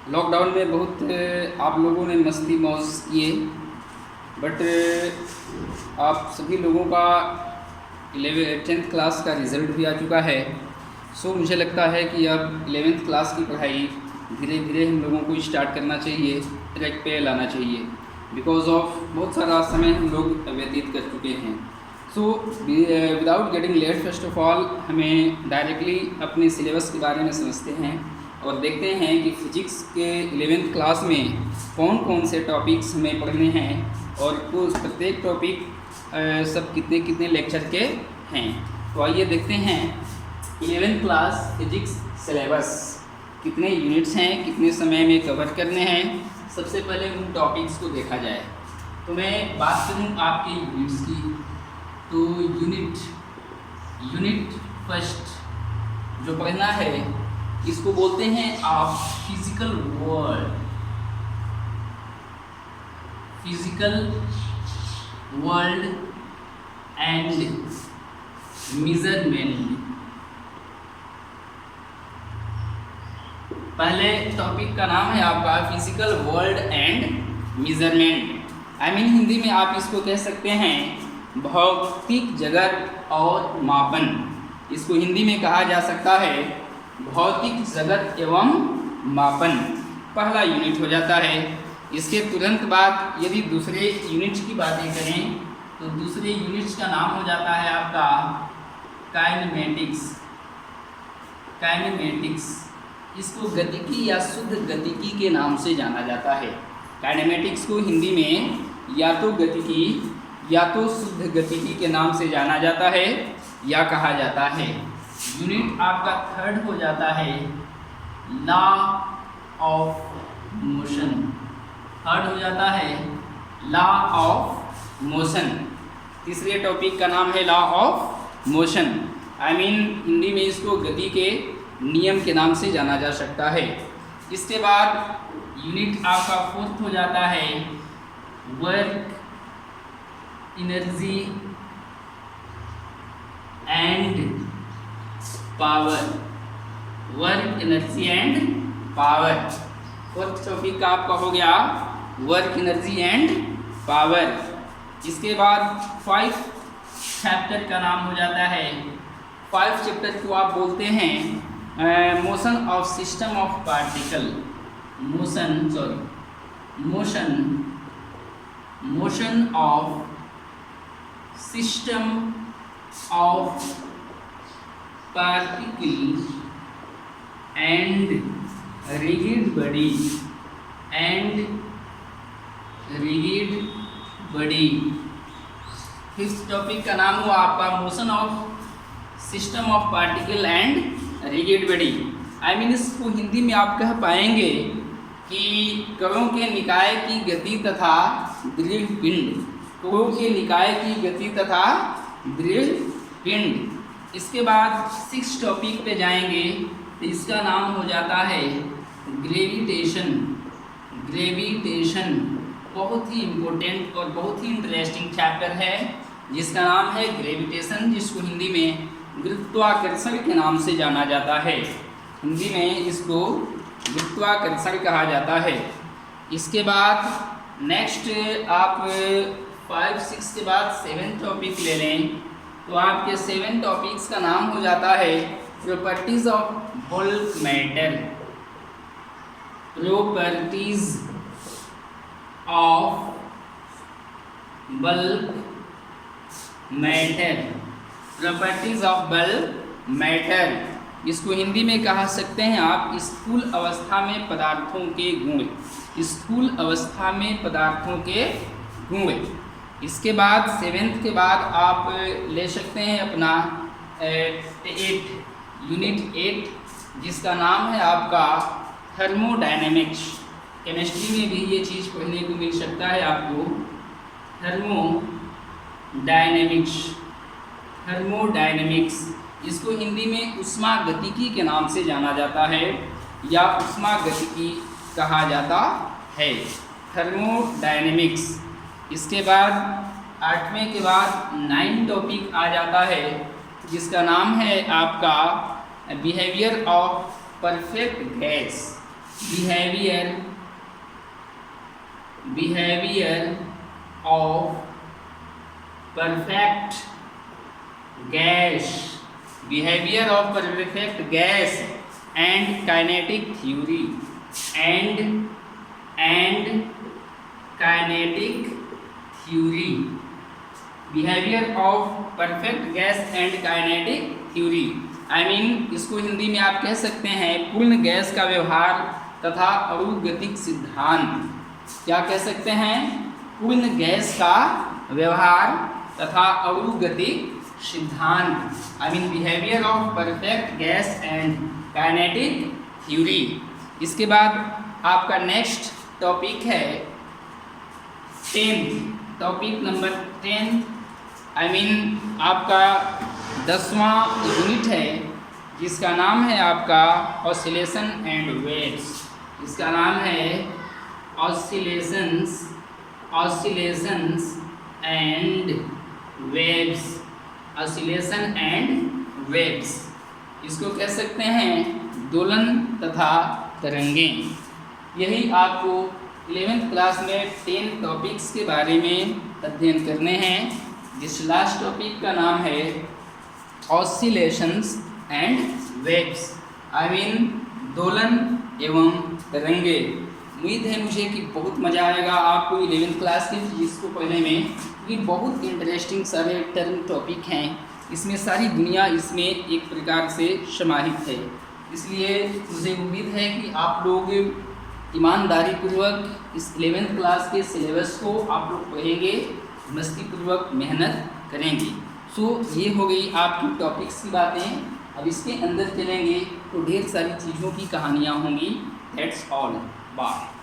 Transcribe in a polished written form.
Lockdown में बहुत आप लोगों ने मस्ती मौज किए, बट आप सभी लोगों का 10th क्लास का रिज़ल्ट भी आ चुका है। सो मुझे लगता है कि अब 11th क्लास की पढ़ाई धीरे धीरे हम लोगों को स्टार्ट करना चाहिए, ट्रैक पे लाना चाहिए, बिकॉज ऑफ बहुत सारा समय हम लोग व्यतीत कर चुके हैं। So without getting late, first of all हमें डायरेक्टली अपने सिलेबस के बारे में समझते हैं और देखते हैं कि फिजिक्स के 11th क्लास में कौन कौन से टॉपिक्स हमें पढ़ने हैं और उस प्रत्येक टॉपिक सब कितने कितने लेक्चर के हैं। तो आइए देखते हैं 11th क्लास फिजिक्स सिलेबस कितने यूनिट्स हैं, कितने समय में कवर करने हैं। सबसे पहले उन टॉपिक्स को देखा जाए तो मैं बात करूं आपके यूनिट्स की। तो यूनिट फर्स्ट जो पढ़ना है इसको बोलते हैं आप फिजिकल वर्ल्ड एंड मेजरमेंट। पहले टॉपिक का नाम है आपका physical world and measurement. Hindi में आप इसको कह सकते हैं भौतिक जगत और मापन। इसको हिंदी में कहा जा सकता है भौतिक जगत एवं मापन। पहला यूनिट हो जाता है। इसके तुरंत बाद यदि दूसरे यूनिट की बातें करें तो दूसरे यूनिट्स का नाम हो जाता है आपका काइनेमेटिक्स। इसको गतिकी या शुद्ध गतिकी के नाम से जाना जाता है। काइनेमेटिक्स को हिंदी में या तो गतिकी या तो शुद्ध गतिकी के नाम से जाना जाता है या कहा जाता है। यूनिट आपका थर्ड हो जाता है लॉ ऑफ मोशन। थर्ड हो जाता है लॉ ऑफ मोशन। तीसरे टॉपिक का नाम है लॉ ऑफ मोशन। हिंदी में इसको गति के नियम के नाम से जाना जा सकता है। इसके बाद यूनिट आपका फोर्थ हो जाता है work energy and power. Work energy and power. Fourth topic का आपका हो गया वर्क एनर्जी एंड पावर। इसके बाद 5 चैप्टर का नाम हो जाता है 5 चैप्टर को आप बोलते हैं motion of system of particle. Motion of system of particle and rigid body. Fifth topic का नाम हुआ आपका motion of system of particle and rigid body. इसको हिंदी में आप कह पाएंगे कि कणों के निकाय की गति तथा दृढ़ पिंड। कणों के निकाय की गति तथा दृढ़ पिंड। इसके बाद 6 टॉपिक पे जाएंगे तो इसका नाम हो जाता है ग्रेविटेशन। बहुत ही इम्पोर्टेंट और बहुत ही इंटरेस्टिंग चैप्टर है जिसका नाम है ग्रेविटेशन, जिसको हिंदी में गुरुत्वाकर्षण के नाम से जाना जाता है। हिंदी में इसको गुरुत्वाकर्षण कहा जाता है। इसके बाद नेक्स्ट आप 5, 6 के बाद 7 टॉपिक ले लें तो आपके 7 टॉपिक्स का नाम हो जाता है properties of bulk matter. Properties of bulk matter. Properties of bulk matter. इसको हिंदी में कह सकते हैं आप स्थूल अवस्था में पदार्थों के गुण। स्थूल अवस्था में पदार्थों के गुण। इसके बाद 7th के बाद आप ले सकते हैं अपना 8 यूनिट 8 जिसका नाम है आपका थर्मोडायनेमिक्स। केमिस्ट्री में भी ये चीज़ पढ़ने को मिल सकता है आपको। थर्मोडायनेमिक्स इसको हिंदी में ऊष्मागतिकी के नाम से जाना जाता है या ऊष्मागतिकी कहा जाता है। थर्मोडायनेमिक्स। इसके बाद 8वें के बाद 9 टॉपिक आ जाता है जिसका नाम है आपका behaviour of perfect gas. behavior of perfect gas, and kinetic theory, behaviour of perfect gas and kinetic theory. I mean इसको हिंदी में आप कह सकते हैं पूर्ण गैस का व्यवहार तथा अणुगतिक सिद्धांत। क्या कह सकते हैं? पूर्ण गैस का व्यवहार तथा अणुगतिक सिद्धांत। I mean behaviour of perfect gas and kinetic theory. इसके बाद आपका नेक्स्ट टॉपिक है 10, टॉपिक नंबर 10। आई मीन आपका 10वां यूनिट है जिसका नाम है आपका ऑसिलेशन एंड वेव्स। इसका नाम है oscillations and waves, oscillation and waves. इसको कह सकते हैं दोलन तथा तरंगें। यही आपको 11th क्लास में 10 टॉपिक्स के बारे में अध्ययन करने हैं। जिस लास्ट टॉपिक का नाम है oscillations and waves, I mean दोलन एवं तरंगे। उम्मीद है मुझे कि बहुत मज़ा आएगा आपको 11th क्लास के फिजिक्स को पढ़ने में, क्योंकि बहुत इंटरेस्टिंग सारे टर्म टॉपिक हैं। इसमें सारी दुनिया इसमें एक प्रकार से समाहित है। इसलिए मुझे उम्मीद है कि आप लोग ईमानदारी पूर्वक इस 11th क्लास के सिलेबस को आप लोग पढ़ेंगे, मस्तीपूर्वक मेहनत करेंगे। सो ये हो गई आपकी टॉपिक्स की बातें। अब इसके अंदर चलेंगे तो ढेर सारी चीज़ों की कहानियाँ होंगी। That's all, bye.